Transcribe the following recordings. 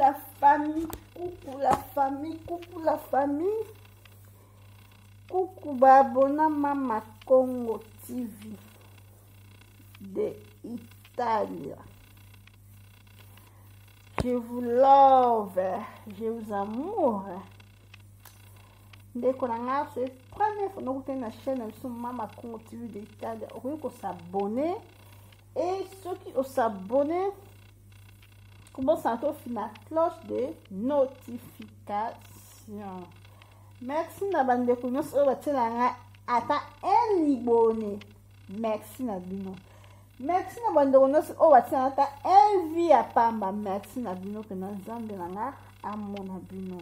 la famille, coucou la famille, coucou la famille. Coucou babona Mama Congo TV de Italie. Je vous love, je vous amour. Dès qu'on a ce premier fois nous la chaîne sur Mama Congo TV de Italie, vous pouvez s'abonner et ceux qui ont s'abonné, commencez à faire la cloche de notification. Merci na bande ko nyos o batina ata libone. Merci na bino. Merci na bande ko nyos o batina ata via pamba. Merci na bino ke na nzambe na nga amona bino.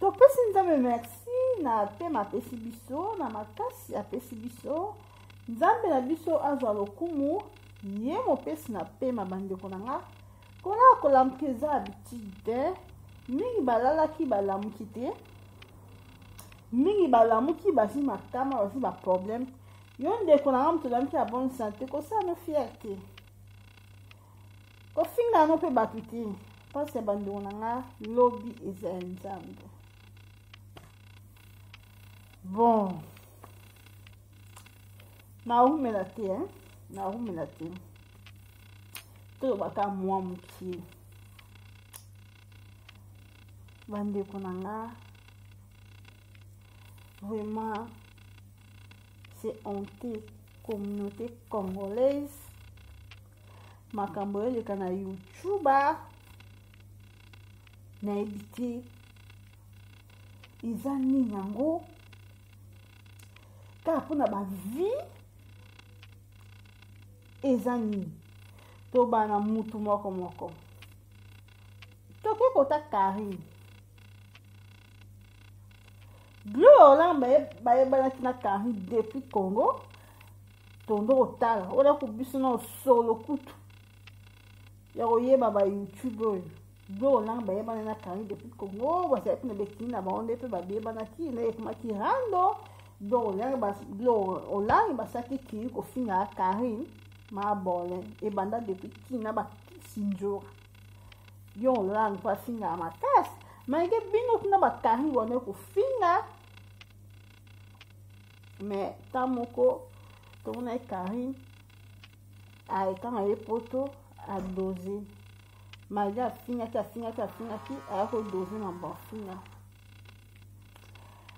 To pesi nzambe merci na pe ma pesi biso na makasi apesi biso. Nzambe na biso azwa lokumu ye mo pesi na pe ma bande ko na nga. Kona ko lamkeza habitude mingi balala ki balamuki te. Mingi balamuki basi makama basi ba problème yonde kona ngam to lamki a bonne santé ko ça no fierté ko finga no pe batuti parce bando nga lobby ezenzambe bon na umela te to baka mwa muki bande kona nga. Vraiment, c'est honteux, communauté congolaise. Makambo le kana YouTube na ebité izani yango ka pona ba vie ezani to bana mutu moko to ke kota Karim Gloire baye na Karim depuis Congo tondo otala ola kubiso na solo kutu ya oyeba ba YouTube Gloire baye na Karim depuis Congo ba sa pe bekina ba onde pe ba beba na ki na ekuma ki rando Gloire ba sa ki ko finga Karim ma bole e banda depuis kina ba sinjora yo lang pa finga makas mais que bino kuna ba Karim wane ko finga mais tamoko to na Karim a kanga ye poto a doser mais ya finga ki a ko doser na ba finga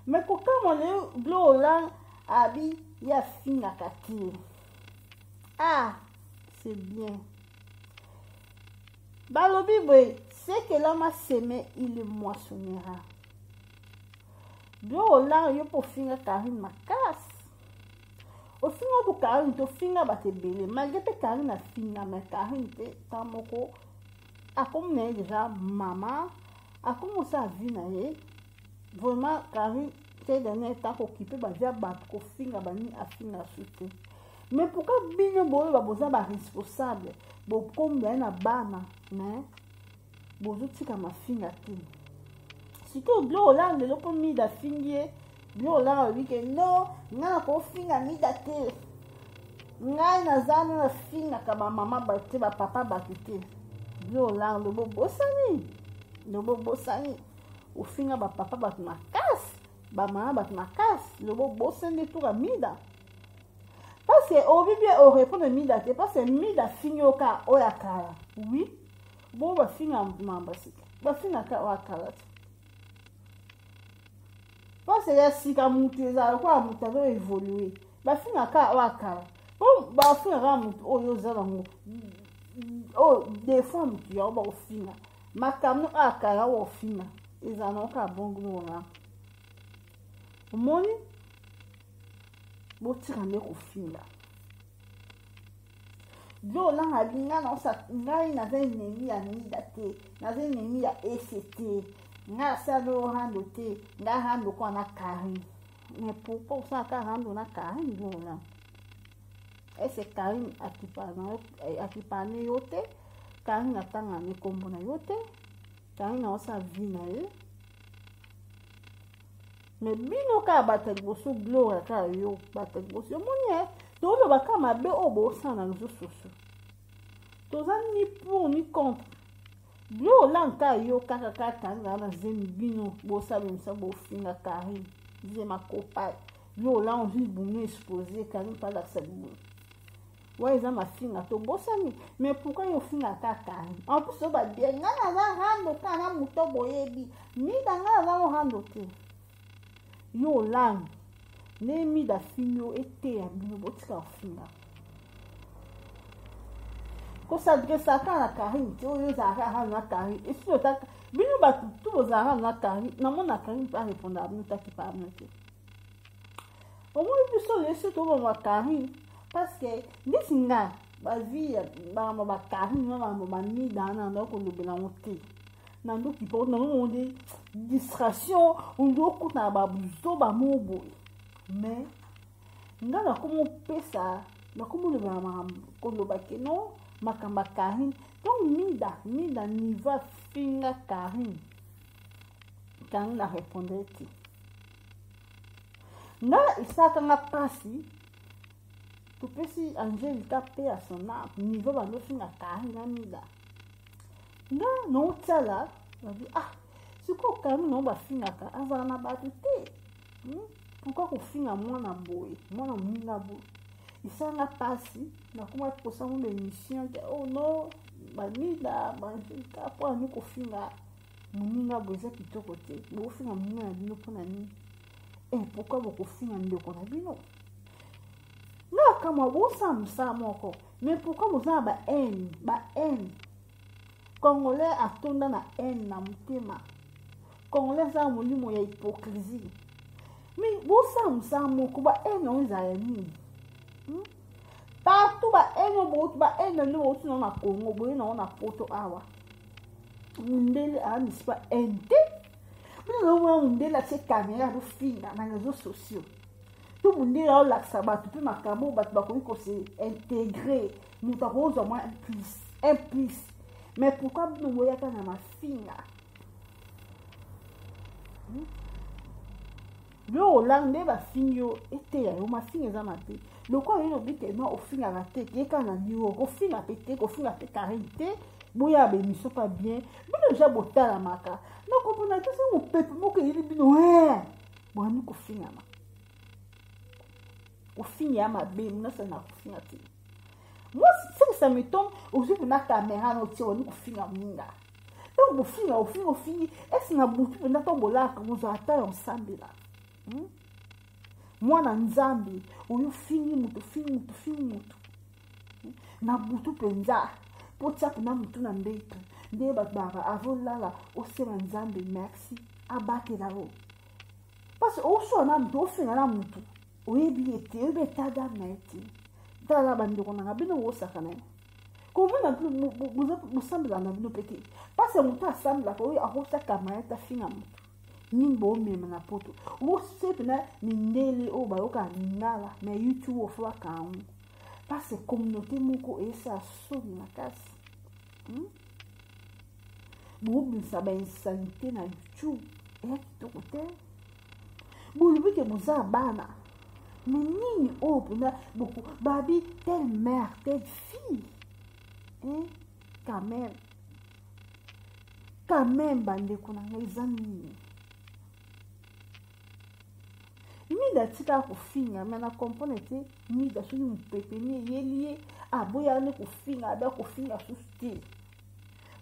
mais ko kama le glola abi ya finga kati c'est bien balobi boy c'est que l'homme a semé il le moissonnera. Glola yo po finga Karim makas. O finga ko Karim to finga batebele. Malgré que Karim na finga mais Karim te tamoko a comme né déjà maman a commencé à vivre na vraiment Karim te dernier temps occupé ba via bat ko finga bani a finga soute. Mais pourquoi bino boyo ba boza ba responsable bo combien na bana né bozo tika mafinga te. Siko Glola le lopo mi da fingie Glola wi ke no na ko finga mi da te. Ngai na zana na finga ka ba mama ba te ba papa ba te. Glola lo bo bosani. O finga ba papa ba makas, ba mama ba makas, lo bo bosani to ka mida. Parce que au bibia au répondre mida te parce que mida fingo ka oyakala. Oui. Bon ba finga mamba sika. Ba finga ka oyakala. Parce que ya sika mutu za ko mutu va évoluer. Ba finga ka oyakala. Bon ba finga mutu oyo za ngo. Oh des fois mutu ya ba finga. Makamno akala wo finga. Ezana ka bongo na. Omoni botira ne ko finga. Jo la halinga na sa ngai na za nemi ya mida te, na za nemi ya ECT, na sa do hando te, na hando kwa na Karim. Mais pourquoi ça ka hando na Karim jo la? Ese Karim akipana yote, Karim atanga ne kombo na yote, Karim na osa vina ye. Mais bino ka batel boso Gloire ka yo batel boso yo monye to lo baka mabe obo sana nzo soso to za ni pour ni contre Yo lanka yo kaka kanga na zemi bino bo sabe msa bo finga Karim zema kopa yo là on vit bon exposé Karim pas la sabu ouais ça ma finga to bo sami mais pourquoi yo finga Karim en plus so ba bien ngana za hando kana muto boyebi mi danga za hando te yo lang ne mi da finyo ete ya bino bo tika finga ko s'adresse à Karim tu vois ça na Karim et si ta bino ba tout vos arrangements na Karim na mon Karim pas répondre à nous ta qui pas nous au moins il peut laisser tout mon Karim parce que desinga ba vie ba Karim ba mi dana ndo ko lobela monter na ndo ki po na mo de distraction ndo ko na ba buzo ba mobo mais ngala como pesa na como le ba ko lobake non makamba Karim donc mida niva finga Karim quand la répondait na isaka nga pasi tu pesi Angelica pe à son âme niveau ba no finga Karim na mida na no tsala dit ah c'est quoi Karim no ba finga ka azana na ba te pourquoi ko finga mwana boy mwana minga boy isanga pasi na kuma kosa mo émission oh non bamida banjika po ani ko finga muninga boza kitoko te bo finga muninga na bino pona ni pourquoi bo ko finga ndeko na bino na kama bo samsa moko mais pourquoi boza ba haine congolais atonda na haine na mutema congolais za molimo ya hypocrisie mais bo samsa moko ba haine on za nini partout ba eno no otu na Congo bo na na poto awa mundele a nispa ente no mo mundele se caméra do finga na réseaux sociaux tout mundele a la sabatu pe makabo bat ba ko se intégrer nous avons au moins un plus mais pourquoi nous voyons quand na ma finga yo lande ba finyo ete ya yo ma finga za mate le quoi il obite non au fin à la tête et quand on dit au fin à péter au fin à péter carité boya be mission pas bien mais déjà botta la maka non comprendre que c'est mon peuple mo que il bino ouais bon nous ko fin à ma au fin ya ma be non ça na fin à ti moi ça me tombe au jeu de na caméra no ti on ko fin à minga donc au fin est-ce na butu na tombola comme ça ata ensemble là mwana nzambe oyo fingi mutu na butu penza potia kuna mutu na mbeto nde bababa avolala osema nzambe merci abatela o parce que oso na mutu ofinga na mutu oyebi ete oyebi etada na ete tala bandeko nanga bino osaka na ye komona bosambela na bino pete parce que mutu asambelaka oyo akosaka mayete afinga mutu nimbo mema na poto o sepna mindele o bayoka ngala na YouTube ofwa kaun parce que communauté moko esa soni na kasi bobu saba insanité na YouTube et kitoko te bulubi ke buza bana mais nini o pona beaucoup babi telle mère telle fille quand même bande kuna ngizani mida tika kufinga mais na comprendre te mida suni mpepe ni yelie aboya ne kufinga ba kufinga susti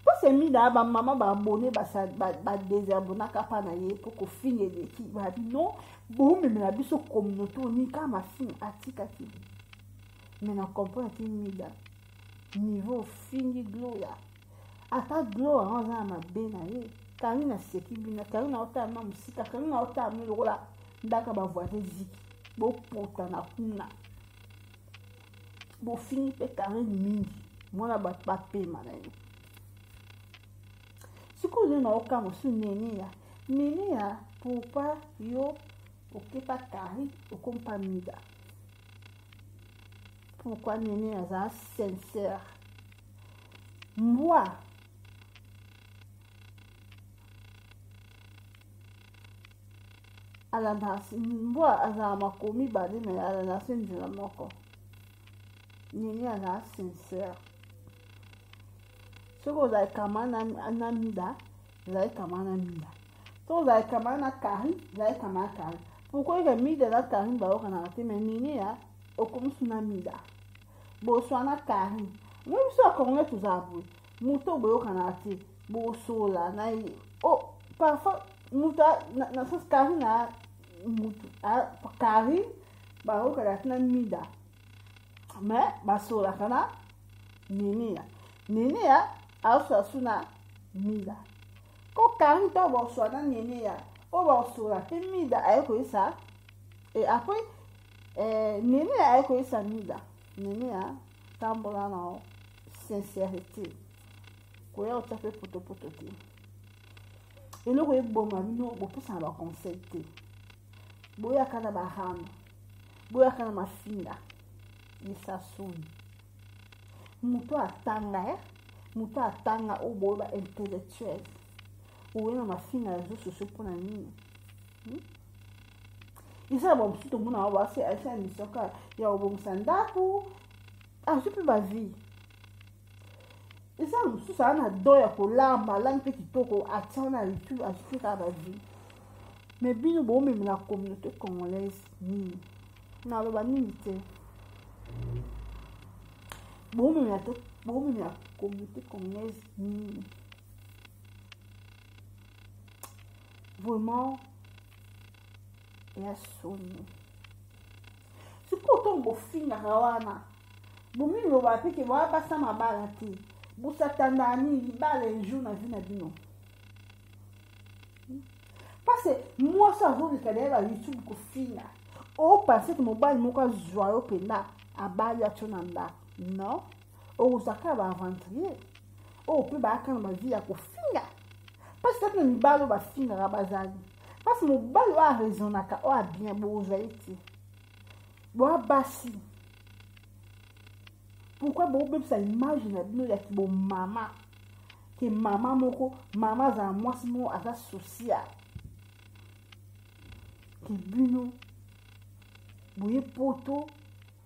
parce que mida ba mama ba abonné ba désabonner kapa na ye pour kufinga de ki ba non bo me na biso communauté ni kama fin atika ki mais na comprendre te mida niveau fingi gloria ata gloria on za ma bena ye karina sekibina karina ota ma musika karina ota mi lola ndaka ba voisin ziki bo pota na kuna bo fini pe Karim mingi mwana ba pema na ye siku le na oka mosu nene ya pourquoi yo okepa Karim okompa mida pourquoi nene ya za sincère moi ala nasi mbwa aza makomi bade me ala nasi nzela moko nini ala sincère soki ozali kama na mida ezali kama na mida, soki ozali kama na kari ezali kama na kari. Pourquoi que mida na kari bayokanaka te, mais nini ya okomisi na mida boswa na kari. Moi biso ya congolais tozala boye, moto boyokanaka te bosola na parfois moto na sens kari na moto kari bayokaka te na mida, mais basolaka na nini ya aosola su na mida. Ko kari to boswa na nini ya o basola te mida ayekoyisa, et après nini ya ayekoyisa mida. Nini ya tambola na sincérité koya otya mpe potopoto te. Eloko eboma bino bopesana baconseil te, boyaka na bahano, boyaka na mafinga lisasuni. Moto atanga oyo boyo ba intellectuel oyo na mafinga ya réseaux sociaux mpona nini? Isala bamosusu tomona awa basi aisa émission ka ya kobongisa ndako azwi mpe bavie. Isala mosusu aza na do ya kolamba alangi mpe kitoko atia wana ritu azwi mpe kaka bavie. Mais bino bomemela communauté congolaise nini? Naloba nini te, bomemela communauté congolaise nini? Vraiment ya soni. Sikoyo ntongo bofingaka wana bomiloba mpe ke boya basa mabala te, bosatanda nini libala ejour na vi na bino. Parce mwasi azoleka na ye ba YouTube kofinga opense ke mobali moko azwa yo mpenda abali atyo na ndako. Non, okozaka ya baaventurier oyo mpe bayaka na bavi ya kofinga. Parce tati na mibali oyo bafingaka bazali, parce mobali oyo arezonaka oyo abien bozali te boya basi. Pourquoi bobebisa image na bino ya kibomama ke mama moko mama azala mwasi moko aza social ke bino boye poto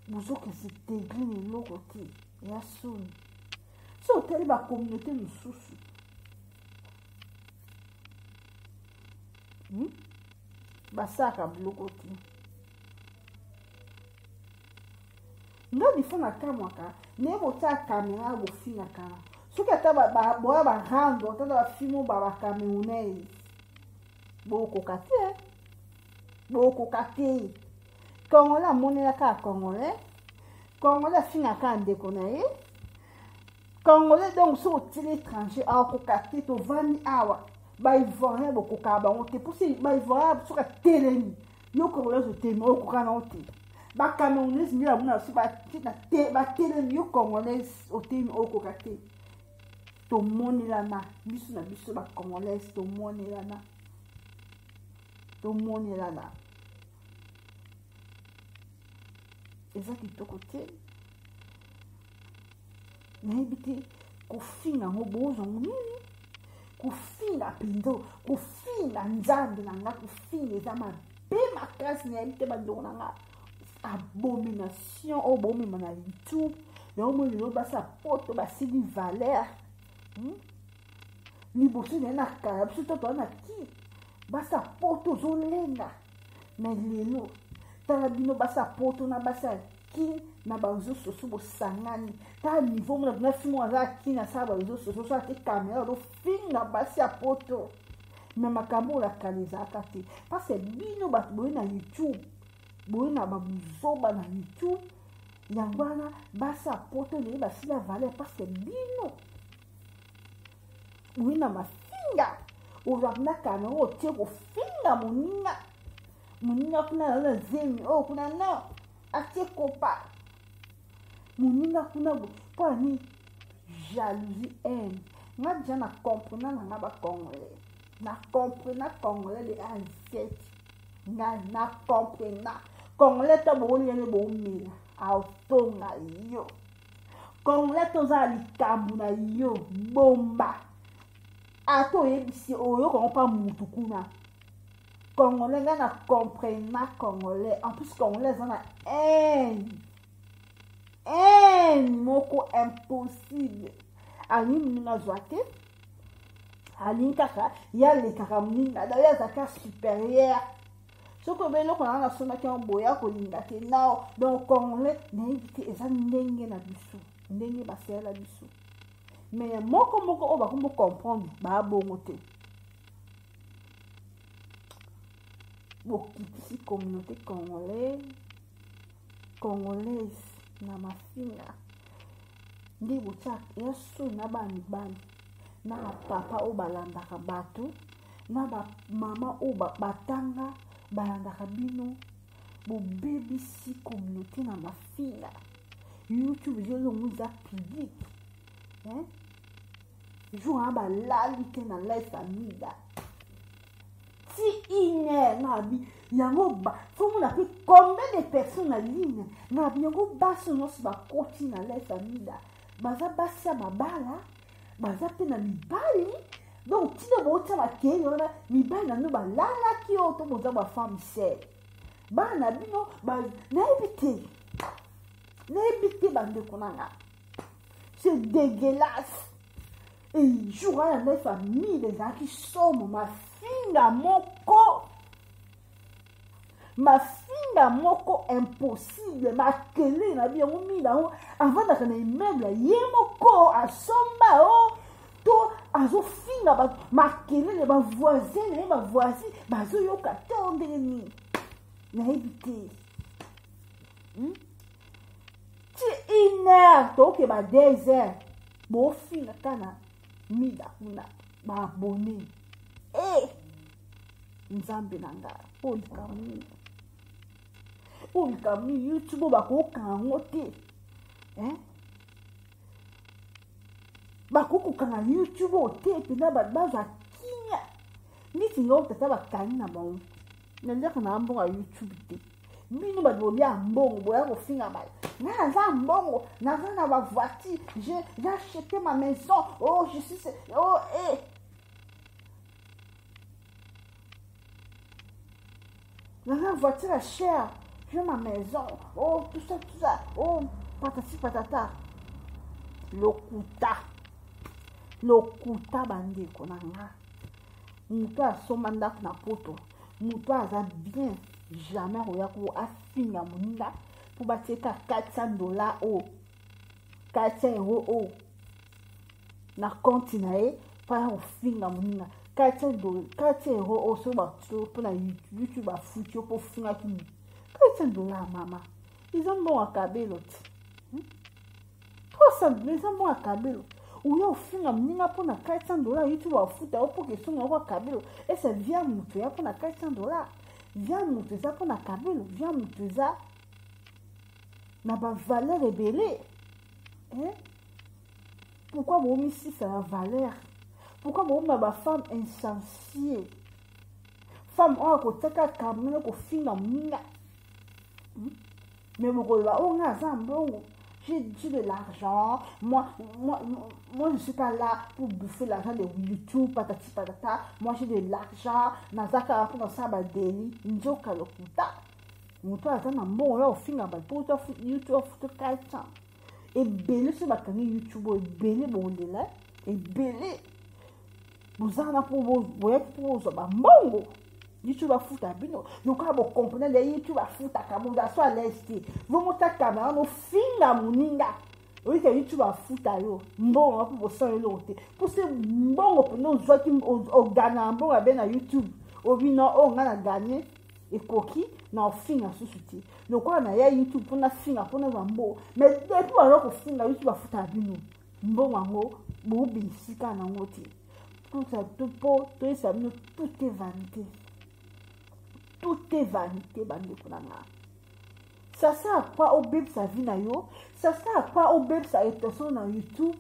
bozokese tegri na eloko te ya soni. So otali bacommunauté mosusu basalaka biloko te. Nga difo na kamwaka naye botia kamera bofingaka soki ata boya barando ata bafilme bacamerounaise bokoka te. Congolais amonelaka congolais afingaka ndeko na ye congolais. Donc soki otili étranger akoka te, tovandi awa baivoirien bokoka bango te. Posi baivoirien soki atelemi yo congolais otelemi okoka nango te. Bacamerounaise nde bamona soki batelemi yo congolais otelemi okoka te. Tomonelana biso na biso bacongolais, tomonelana eza kitoko te. Nayebi te kofinga ngo bozongo nini, kofinga mpenza, kofinga nzambe na nga, kofinga eza mabe makasi. Nayebi te bandeko na nga abomination oyo bomema na YouTube yango moi lelo basa poto basili valeur liboso naye na kala biso to toa na ki basa poto ozolenga. Mais lelo tala bino basa poto na basa ki na bareseau sociaux bosangani tala niveau mona bina fimo aza ki na sala bareseau sociaux so ate kamera ozofinga basi ya poto. Mais makambo olakala ezalaka te parce bino bato boye na YouTube boye na babuzoba na YouTube yango wana basa poto naye basila valeur parce bino boye na mafinga ozwaka na kamera otie kofinga moninga kuna na zemi oyo kuna no atie kopa moninga kuna mpo ani jalousie haine. Nga deja na comprena na nga bacongolais, na comprena congolais de A-Z. Nga na comprena congolais to boolingane boomela aotonga yo congolais tozala likambo na yo bomba ato oyebisi oyoka ngo mpa mutu kuna congolais. Nga na comprena congolais en plus congolais eza na haine moko impossible alingi moninga azwa te alingi kaka yalekaka moninga da oyo azalaka supérieur soki obe eloko nanga nasomaki yango boya kolinga te nao donc congolais nayebi te eza ndenge na biso ndenge basalela biso mais moko oyo bakombo comprendre babongo te bokitisi communauté congolaise na mafinga ndi botia ya soni na bamibali na bapapa oyo balandaka bato na bamama oyo batanga balandaka bino bobebisi communauté na mafinga youtube ezolongo eza public jour wana balali te na life amida ti ine nabi yango fomona mpe combien de personnes na ligne nabi yango basi nyonso bakoti na life amida baza basi ya mabala baza mpe na mibali donc tina bootia makeli wana mibali na bino balalaki oyo to boza bafemme sere bana na bino nayebi te bandeko nanga c'est dégueulasse et jour wana na famille ezalaki somo mafinga moko impossible makele na bi yango mingi yango avandaka na immeuble ye moko asomba o to azofinga bato makelele bavoisin na ye bavoisin bazoyoka te o ndenge nini nayebi te ti 1 heure toke ba 2 heures bofinga kana mida kuna baabone nzambe na nga olikamuni youtube bakokanga yango te bakokokanga youtube oyo te mpena bato bazwa kinya niti nga otata bakangi na bango naliaka na mbongo ya youtube te bino bato bolia mbongo boya kofinga bato nga naza mbongo naza na bavoiture j'ai acheté ma maison oh je suis oh naza voiture chère j'ai ma maison oh tout ça oh patati patata lokuta bandeko na nga moto asomba ndako na poto moto aza bien jamais oya ko afinga moninga po batieka $400 o 400 € o na compte na ye pa ofinga moninga $400 o so bato po na YouTube bafuti yo po finga ki $400 mama ils ont bon akabelo ti $300 ils ont bon akabelo uya ofinga moninga po na $400 YouTube bafuta po ke songa ko akabelo et c'est via moto ya po na $400 via moto eza po na kabelo via moto eza na bavaleur ebele pourquoi bomisisa ya valeur pourquoi boomba bafemme insensée femme oyo akotaka kamene kofinga moninga mais bokoloba oyo nga aza mbongo j'ai de l'argent moi je suis pas là pour bouffer l'argent de YouTube patati patata moi j'ai de l'argent nazaka pour dans ça badeli nzoka lokuta moto aza na mbongo ya ofinga bato po YouTube afuta 400 ebele so bakangi YouTube ebele bolela ebele bozana po boyaki po bozwa bambongo YouTube afuta bino yoka bokomprene le YouTube afutaka bozaso aleste vomotaka na ofinga moninga oyika YouTube afuta yo mbongo po bosala eloko te po se mbongo mpona ozwaki ogana mbongo abe na YouTube obino oyo nga na ganye ekoki na ofinga susu te lokola na ya YouTube mpona finga mpona bambongo mais depuis baza kofinga YouTube afuta bino mbongo yango bobinisika nango te po toyesa bino tout est vanité. Tout est vanité, bandeko na nga. Ça sert à quoi au bébé sa vie na yo? Ça sert à quoi au bébé sa rétention na YouTube?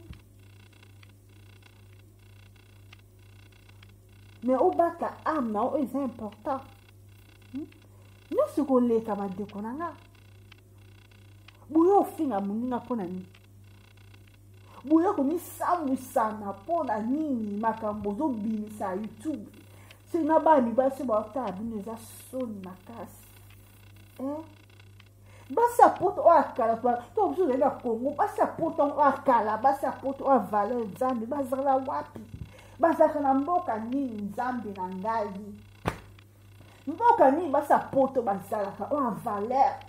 Mais au baka âme na c'est important. Nous ce qu'on les ka bandeko na nga. Buyo finga muninga pona ni. Buyo ko mi samusana pona nini makambo zo bimisa YouTube. C'est na ba mi ba se ba ta bino za son makasi. basi apoto o akala to biso na Congo basi apoto o akala basi apoto o valeur nzambe bazala wapi bazaka na mboka nini nzambe na ngai mboka nini basi apoto bazalaka o valeur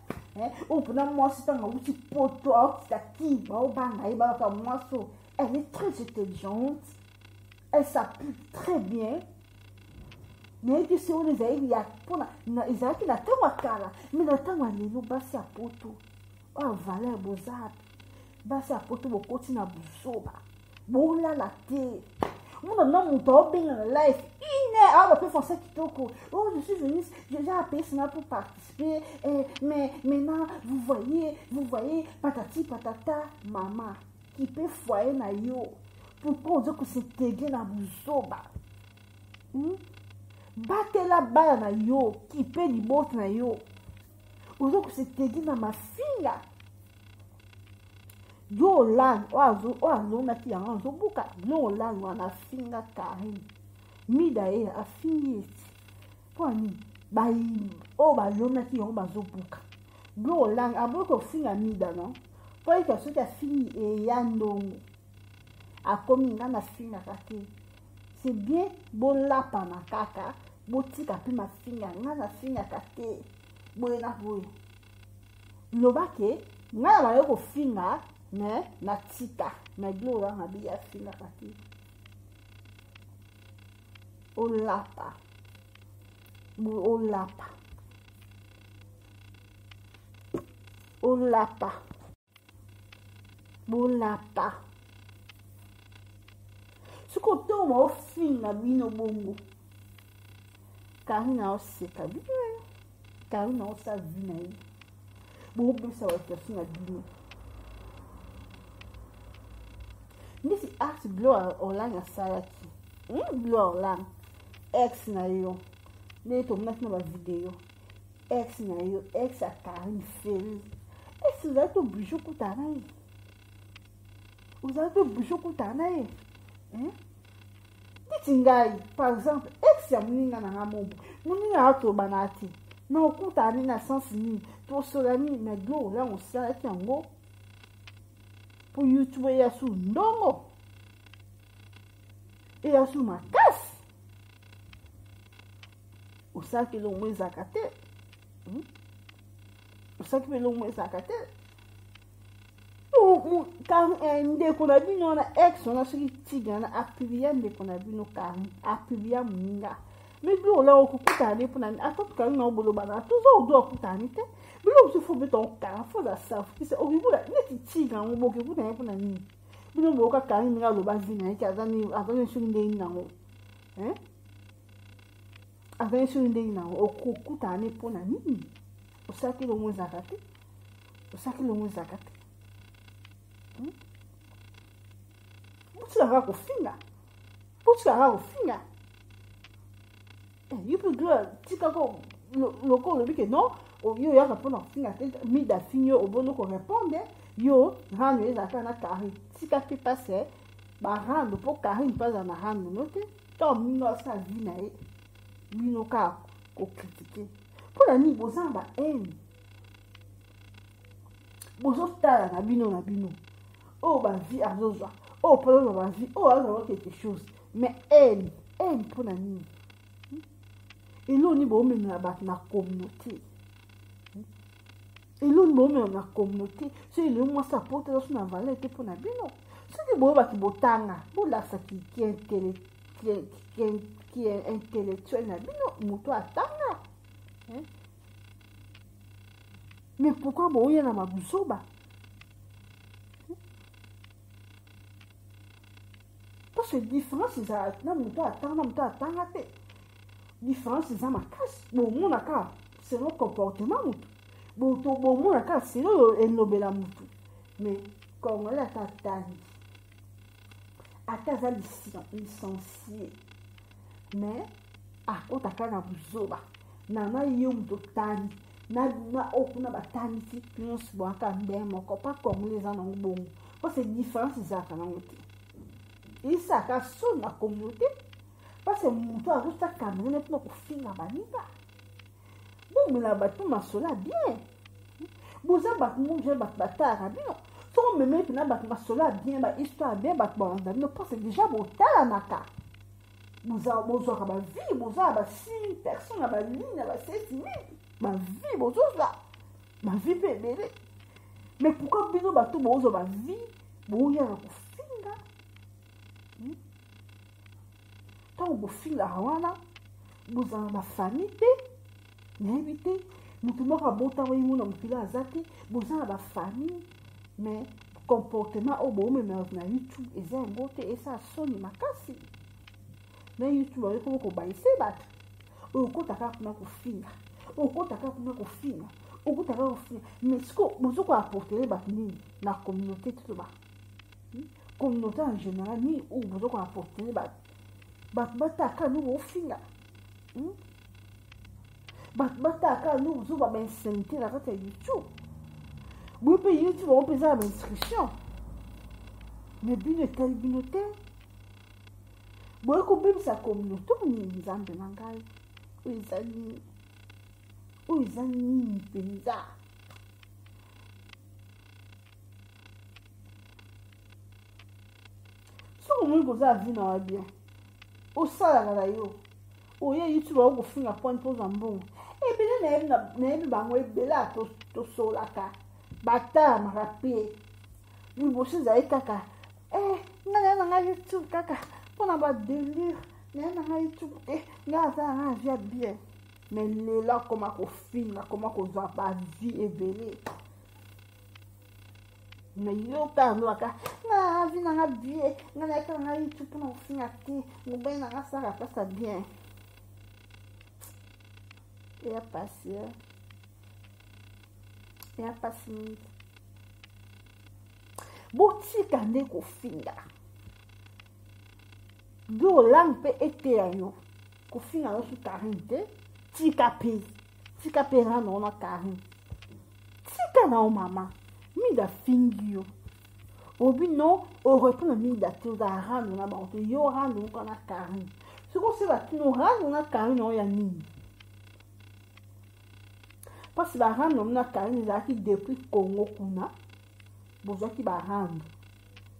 ou pour moi c'est un outil poto ça qui ba o banga e ba ka moi so elle est très intelligente elle s'appuie très bien. Mais que se on les a il y a pour na Isaac na tanga kala mais na tanga lelo basi apoto o valeur bozap basi apoto bokoti na busoba bola la te mon nom mon bien dans la life on peut faire ça kitoko oh je suis venue j'ai appelé ça pour participer mais maintenant vous voyez patati patata maman qui peut foyer na yo pourquoi on dit que c'est tégué na busoba batela bala na yo qui peut libot na yo on dit que c'est tégué na ma fille yo lan oazo na ki yango zo buka no lan wana finga Karim mida e afini kwani bai o ba lo na ki yango bazo buka yo lan aboko finga mida no po iko so ta fini e ya ndongo akomi na finga kate c'est bien bo lapa na kaka botika pe ma finga na finga kate boye na boye lobake na ba yo ko finga mais na tika mais gloire na biya finga kati o lapa suko to mo finga bino bongo karina o seka bien karina o sa vina yi bo bisa wa finga bino. Nisi art gloire Orlando Saraki. Gloire Orlando. Ex na yo. Ne to mna na video. Ex na yo, ex a Karim Feli. Ex za to bijou kutana yi. Uza to bijou kutana yi. Ditingai, par exemple, ex ya muninga na ngamobo. Muninga ato banati. Na okutani na sens ni. To solani na gloire Orlando Saraki yango. Pour YouTube ya su ndongo e ya su makasi usaki lo mweza kate usaki lo mweza kate o kan ende ko na bino na ex na su tiga na apibia ende ko na bino kan apibia munga me bi o la o kukuta ne puna akot kan na obolo bana to zo do okuta ni te bilo se fo beton kan fo da sa fo se o bibula ne ti ga mo boke ku na puna ni bilo mo ka kan ni ga lo ba zina ki azani su nde ni na ho azani su nde ni na o kukuta ne puna ni o sa ki lo mo zakate Puti la ko finga. You peux dire, tika ko loko le bike non, yo ya répondre finga mi da finyo obono ko répondre, yo rano ezaka na kari. Tika pe passer, ba rando po kari pas na rando note. To mino sa vie na e. Mino ka ko critiquer. Pour la ni bozamba bozo tala na bino. Oh ba vie azozwa. Oh pardon ba vie. Oh azwa quelque chose. Mais elle pour la ni. Et l'on ni bo même na communauté. Et l'on bo même na communauté. C'est le moi ça porte dans son valeur que pour na bino. C'est bo ba ki botanga. Bo la sa qui est intellectuel na bino moto atanga. Mais pourquoi bo yena mabusoba? Parce que différence ça na moto atanga te. Différence ça makasi. Bon mon aka c'est le comportement moto. Bon mon aka c'est le enobela moto. Mais quand on la tatani ataza licencié. Mais akotaka na buzoba. Na yo moto tani. Na okuna batani ti plus bon ka ndemo ko pa congolais na ngobongo. Parce que différence ça kana moto. Et ça ka so na communauté. Parce que moto a juste caméra pour finga baninga. Bon mais la batu masola bien. Vous avez battu bien. Si on me met dans la sola bien, histoire bien, non pas c'est déjà beau à maka. Vous avez ma vie, vous avez 6 personnes, ma ligne, ma 7 000, ma vie, vous avez ma vie bébé. Mais pourquoi vous avez tout ma vie, vous avez un finga. Tant que vous finga, vous avez ma famille, n'invitez. Nous pouvons raboter oui mon homme là zati besoin de famille mais comportement au bon mais na YouTube et ça beauté et ça sonne makasi na YouTube on peut ko baisser battre o ko taka kuna ko finga o ko taka kuna ko finga o ko taka ko finga mais ce que vous ko apporter battre ni na communauté tout ba communauté en général ni ou vous ko apporter battre taka nous finga bataka nous vous va insanité la carte YouTube. Vous payez YouTube on peut ça inscription. Mais binoté. Vous ko sa communauté ni nzambe nangai. Uzani penza. So mo ko za vi na bien. O sala la yo. Oye YouTube on finga point pose en bon. E bile na bango e bela to sola ka. Bata marapi. Ni bosi za kaka. Na YouTube kaka. Pona ba délire. Na YouTube nga za na via bien. Mais là comment ko finga, comment ko za ba vie e bele. Mais yo ka no aka. Na vi na bien. Na ka na YouTube na finga ti. Mo ben na sa ka passa bien. E a paciência. E a paciência. Botika ndeko finga. Do lampe eteayo. Ko finga no su carinte. Tika pe rano na carinte. Tika na o mama. Mi da fingio. Obi no o repona mi da teu da rano na bato. Yo rano na carinte. Se você bater no rano na carinte não é nini. Parce que la rando na carine zaki depuis Congo kuna bozo ki ba rando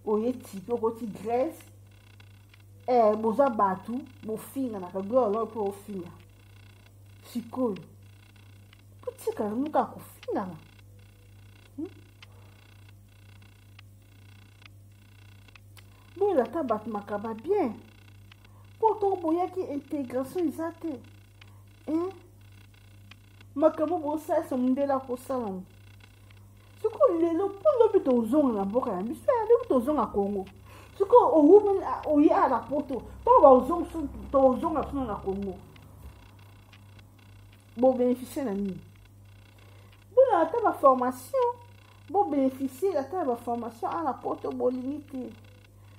oye tipo goti Grèce bozo batu bo finga na ka golo po finga sikolo putika nuka ko finga na bo la tabat makaba bien poto boya ki intégration izate makambo bosa somndela ko salon siko lelo pondo bito zonga na boka ya biso ya bito zonga Congo siko o ya na poto to ba zonga to zonga na Congo bo bénéficier na ni bo na ta ba formation bo bénéficier la ta ba formation à la poto bo limité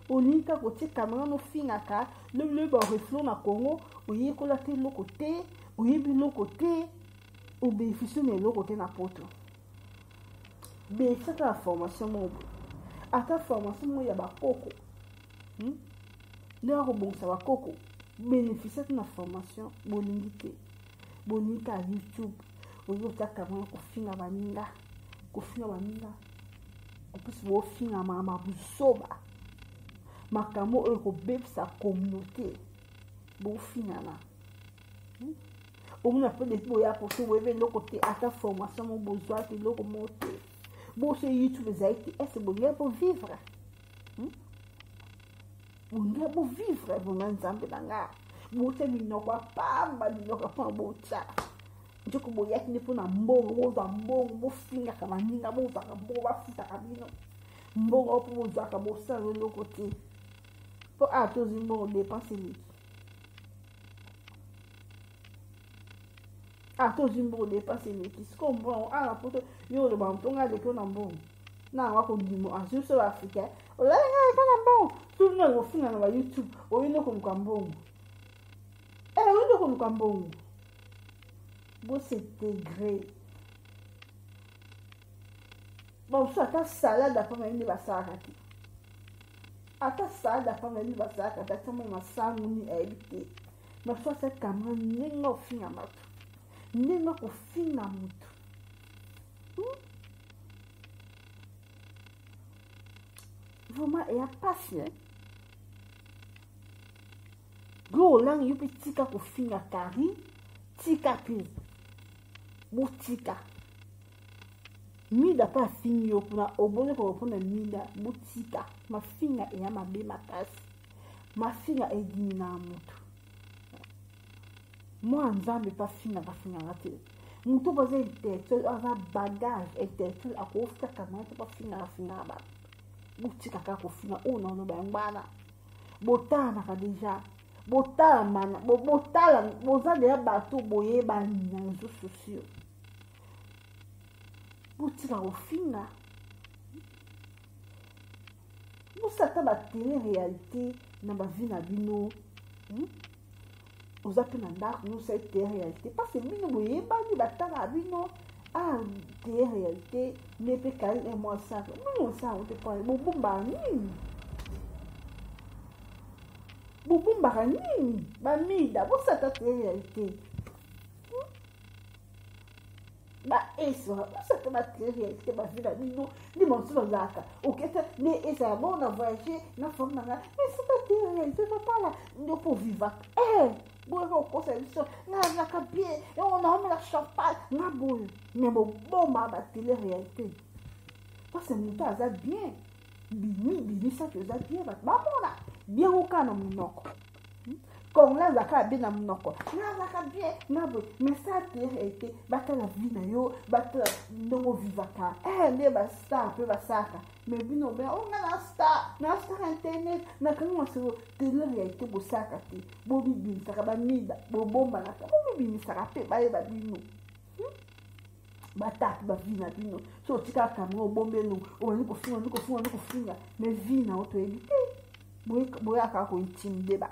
o linka ko ti caméra no finaka le ba reflo na Congo o yi ko la te lo côté o yi bi lo côté ou bénéficier de l'autre côté na poto. Mais c'est la formation mon. À ta formation moi ya ba koko. Ne ko bon ça ba koko. Bénéficier de la formation bolingité. Bonika YouTube. Oyo ta kama ko finga baninga. Ko finga baninga. Ko plus wo finga mama busoba. Makamo e ko beb sa communauté. Bo finga na. On a fait des boya pour se lever le côté à ta formation mon besoin de l'autre monter. Bon c'est YouTube zaiti est-ce bon pour vivre. Bon pour vivre bon nzambe nanga. Bon c'est mino kwa pamba mino kwa pa bocha. Njoko boya ki ne pona mbongo bo za mbongo bo finga kama ninga bo za bo ba fita kabino. Mbongo pour za ka bo sa le côté. Pour à tous mbongo dépenser ni. To zimbo dépenser ni qui comme bon à la poto yo le bon tonga de ko na bon na wa ko dimo azu so africain o la nga ka na bon tout na go fina na YouTube o yino ko mbongo o yino ko mbongo bo s'intégrer bon ça ta salade après même ba sarati ata salade après même ba sarati ta tamo masangu ni ebite mais ça c'est comme ningo fina mato. Nenga ko finga mutu. vraiment et a passer gros lang yupi tika ko finga kari tika pis butika mida pa finyo kuna obole ko kuna mida butika mafinga e ya mabe makasi mafinga e dimina mutu moi nzambe pa finga ngate mutu baze intellectuel aza bagage intellectuel akofika kamata pa finga ba butika ka ko finga ono no bangwana botana ka deja botala mana botala boza de bato boye ba nyanzo sociaux butika ko finga busata ba télé réalité na ba vie na bino oza pe na ndako no sa télé réalité parce que bino boye ba ni batala bino ah télé réalité ne pe kali e moi ça bino ça on te parle bobumba nini bobumba nini ba mida busata télé réalité ba eso busata ba télé réalité ba vie na bino ni monso zaka oketa ne esa bon na voyager na forme na mais c'est pas télé réalité pas là no pour vivre boyo ko service na ka bien et on a mis la champagne na boule mais bon ba télé réalité parce que nous ça bien bini ça que ça bien ba mona bien au kana munoko comme là zaka bien na munoko na zaka bien na boule mais ça télé réalité ba ta la vie na yo ba ta ndongo vivaka ne ba star pe ba saka mais bino ben on a star internet na kana so télé réalité bo saka te bo bibi saka ba mida bo bomba na ka bo bibi saka pe ba bino bata ba vina bino so tika kamera bombe no o ni ko finga mais vina auto éviter bo ya ka ko intimider ba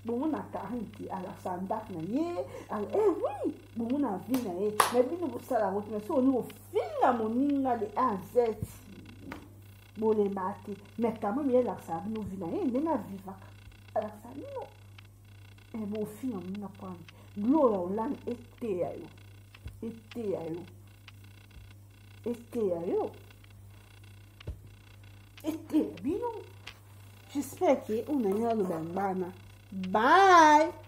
bon na karenti à la sandak na ye oui bon na vina mais bino bo sala auto mais so ni ko finga moninga de az bole mate mais quand même il a ça nous vina ndenga viva ala ça non bo finga moninga pa gloria olan ete bino j'espère que on a eu le bambana bye.